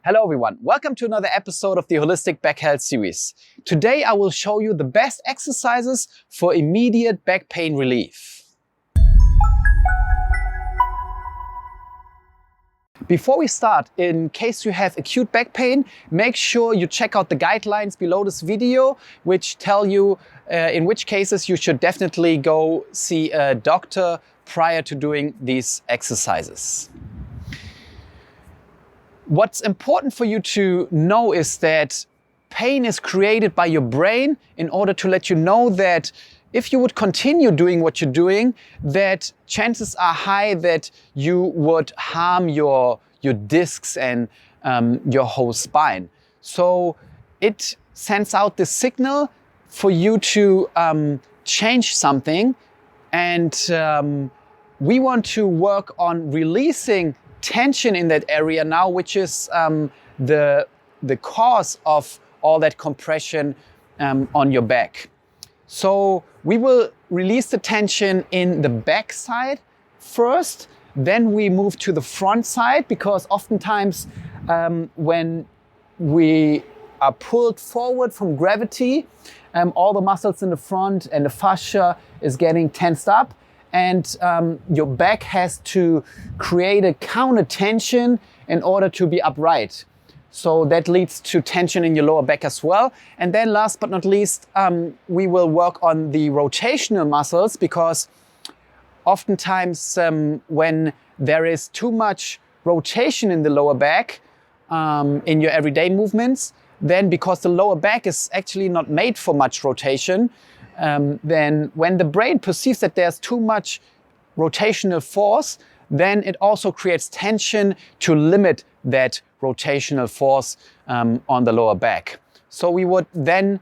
Hello everyone, welcome to another episode of the Holistic Back Health series. Today I will show you the best exercises for immediate back pain relief. Before we start, in case you have acute back pain, make sure you check out the guidelines below this video, which tell you in which cases you should definitely go see a doctor prior to doing these exercises. What's important for you to know is that pain is created by your brain in order to let you know that if you would continue doing what you're doing, that chances are high that you would harm your discs and your whole spine. So it sends out the signal for you to change something, and we want to work on releasing tension in that area now, which is the cause of all that compression on your back. So we will release the tension in the back side first, then we move to the front side, because oftentimes when we are pulled forward from gravity, all the muscles in the front and the fascia is getting tensed up, and your back has to create a counter tension in order to be upright. So that leads to tension in your lower back as well. And then last but not least, we will work on the rotational muscles, because oftentimes when there is too much rotation in the lower back in your everyday movements, then because the lower back is actually not made for much rotation, then when the brain perceives that there's too much rotational force, then it also creates tension to limit that rotational force on the lower back. So we would then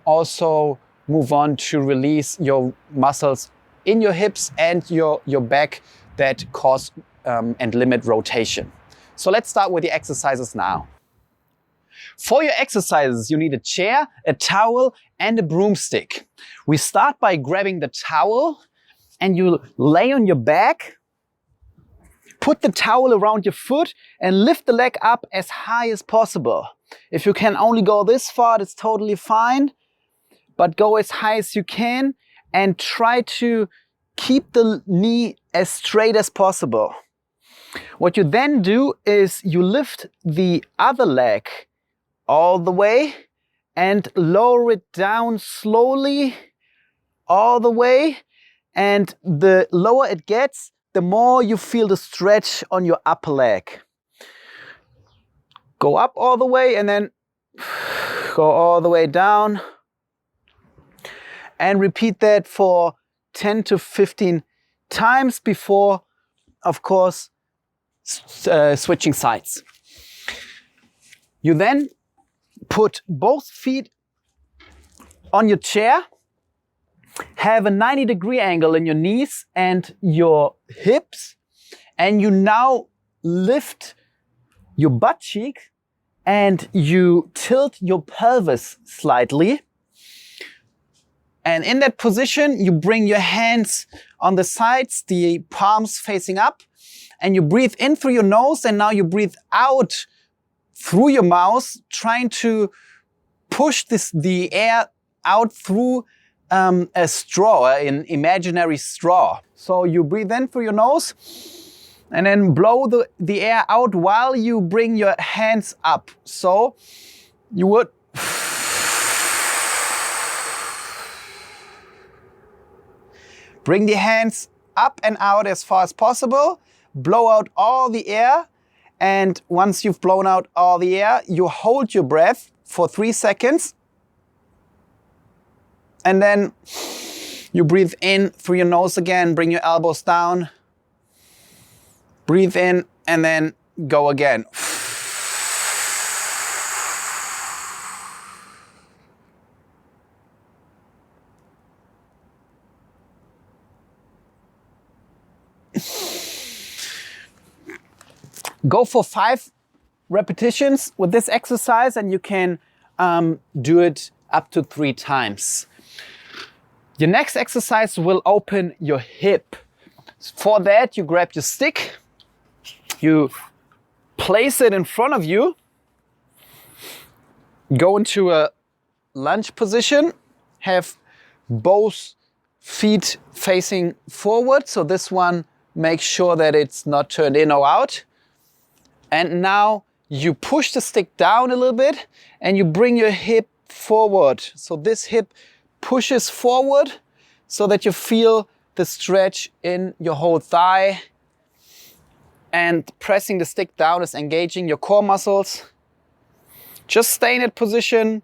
also move on to release your muscles in your hips and your back that cause and limit rotation. So let's start with the exercises now. For your exercises, you need a chair, a towel, and a broomstick. We start by grabbing the towel, and you lay on your back, put the towel around your foot, and lift the leg up as high as possible. If you can only go this far, that's totally fine, but go as high as you can and try to keep the knee as straight as possible. What you then do is you lift the other leg all the way and lower it down slowly all the way, and the lower it gets, the more you feel the stretch on your upper leg. Go up all the way and then go all the way down, and repeat that for 10 to 15 times before, of course, switching sides. You then put both feet on your chair, have a 90-degree angle in your knees and your hips, and you now lift your butt cheek and you tilt your pelvis slightly. And in that position, you bring your hands on the sides, the palms facing up, and you breathe in through your nose, and now you breathe out through your mouth, trying to push the air out through a straw, an imaginary straw. So you breathe in through your nose and then blow the air out while you bring your hands up. So you would bring the hands up and out as far as possible, blow out all the air, and once you've blown out all the air, you hold your breath for 3 seconds. And then you breathe in through your nose again, bring your elbows down, breathe in, and then go again. Go for 5 repetitions with this exercise, and you can do it up to 3 times. Your next exercise will open your hip. For that, you grab your stick, you place it in front of you, go into a lunge position, have both feet facing forward. So this one, make sure that it's not turned in or out. And now you push the stick down a little bit and you bring your hip forward. So this hip pushes forward so that you feel the stretch in your whole thigh. And pressing the stick down is engaging your core muscles. Just stay in that position.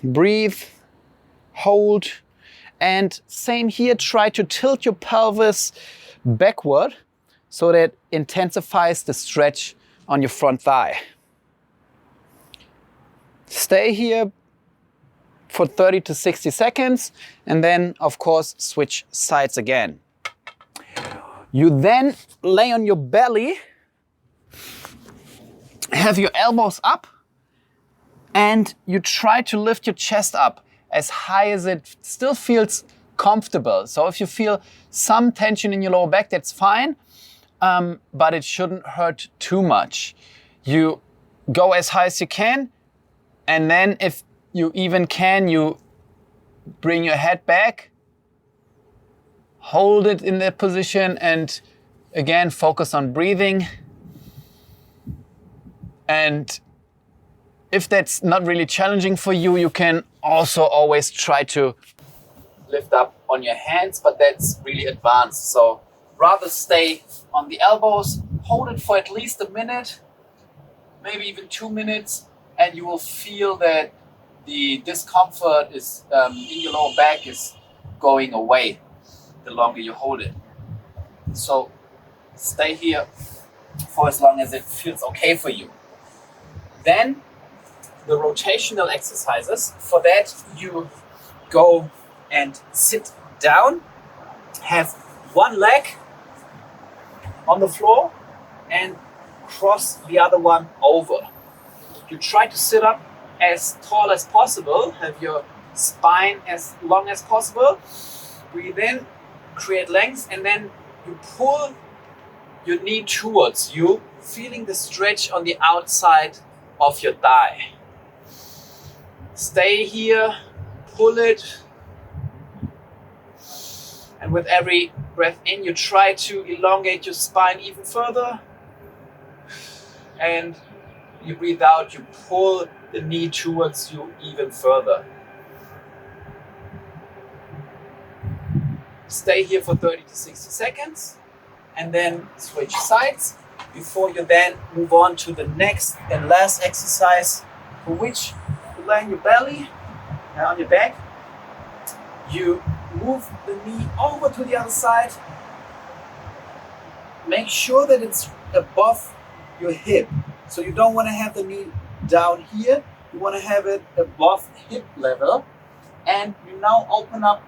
Breathe, hold, and same here, try to tilt your pelvis backward so that intensifies the stretch on your front thigh. Stay here for 30 to 60 seconds and then, of course, switch sides again. You then lay on your belly, have your elbows up, and you try to lift your chest up as high as it still feels comfortable. So if you feel some tension in your lower back, that's fine, but it shouldn't hurt too much. You go as high as you can, and then if you even can, you bring your head back, hold it in that position, and again, focus on breathing. And if that's not really challenging for you, you can also always try to lift up on your hands, but that's really advanced. So rather stay on the elbows, hold it for at least a minute, maybe even 2 minutes, and you will feel that the discomfort is in your lower back is going away the longer you hold it. So stay here for as long as it feels okay for you. Then the rotational exercises. For that, you go and sit down, have one leg on the floor and cross the other one over. You try to sit up as tall as possible, have your spine as long as possible. Breathe in, create length, and then you pull your knee towards you, feeling the stretch on the outside of your thigh. Stay here, pull it, and with every breath in, you try to elongate your spine even further, and you breathe out, you pull the knee towards you even further. Stay here for 30 to 60 seconds, and then switch sides before you then move on to the next and last exercise, for which you lay on your belly, on your back. You move the knee over to the other side. Make sure that it's above your hip. So you don't want to have the knee down here. You want to have it above hip level. And you now open up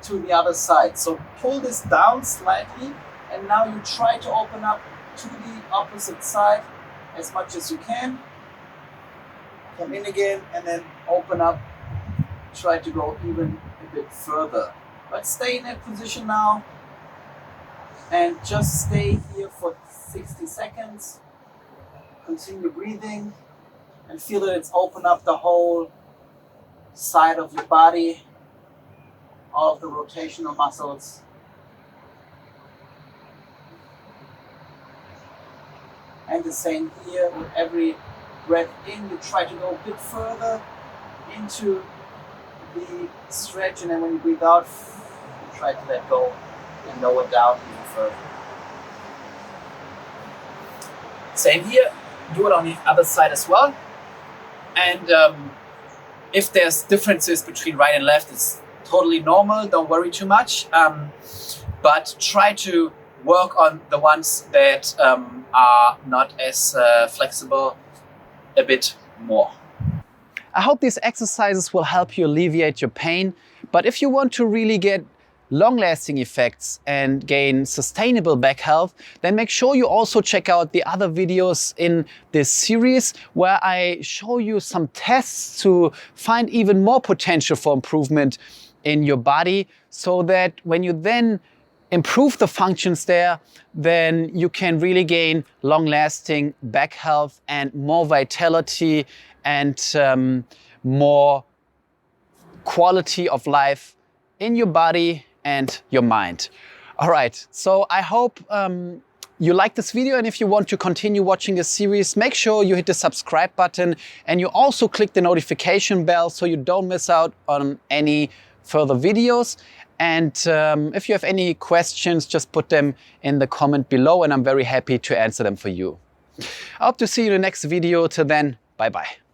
to the other side. So pull this down slightly, and now you try to open up to the opposite side as much as you can. Come in again and then open up. Try to go even a bit further. But stay in that position now and just stay here for 60 seconds. Continue breathing and feel that it's opened up the whole side of your body, all of the rotational muscles. And the same here, with every breath in, you try to go a bit further into the stretch, and then when you breathe out, you try to let go and lower down even further. Same here, do it on the other side as well. And if there's differences between right and left, it's totally normal, don't worry too much. But try to work on the ones that are not as flexible a bit more. I hope these exercises will help you alleviate your pain, but if you want to really get long-lasting effects and gain sustainable back health, then make sure you also check out the other videos in this series where I show you some tests to find even more potential for improvement in your body, so that when you then improve the functions there, then you can really gain long-lasting back health and more vitality and more quality of life in your body and your mind. All right, so I hope you like this video, and if you want to continue watching this series, make sure you hit the subscribe button and you also click the notification bell so you don't miss out on any further videos. And if you have any questions, just put them in the comment below and I'm very happy to answer them for you. I hope to see you in the next video. Till then, bye bye.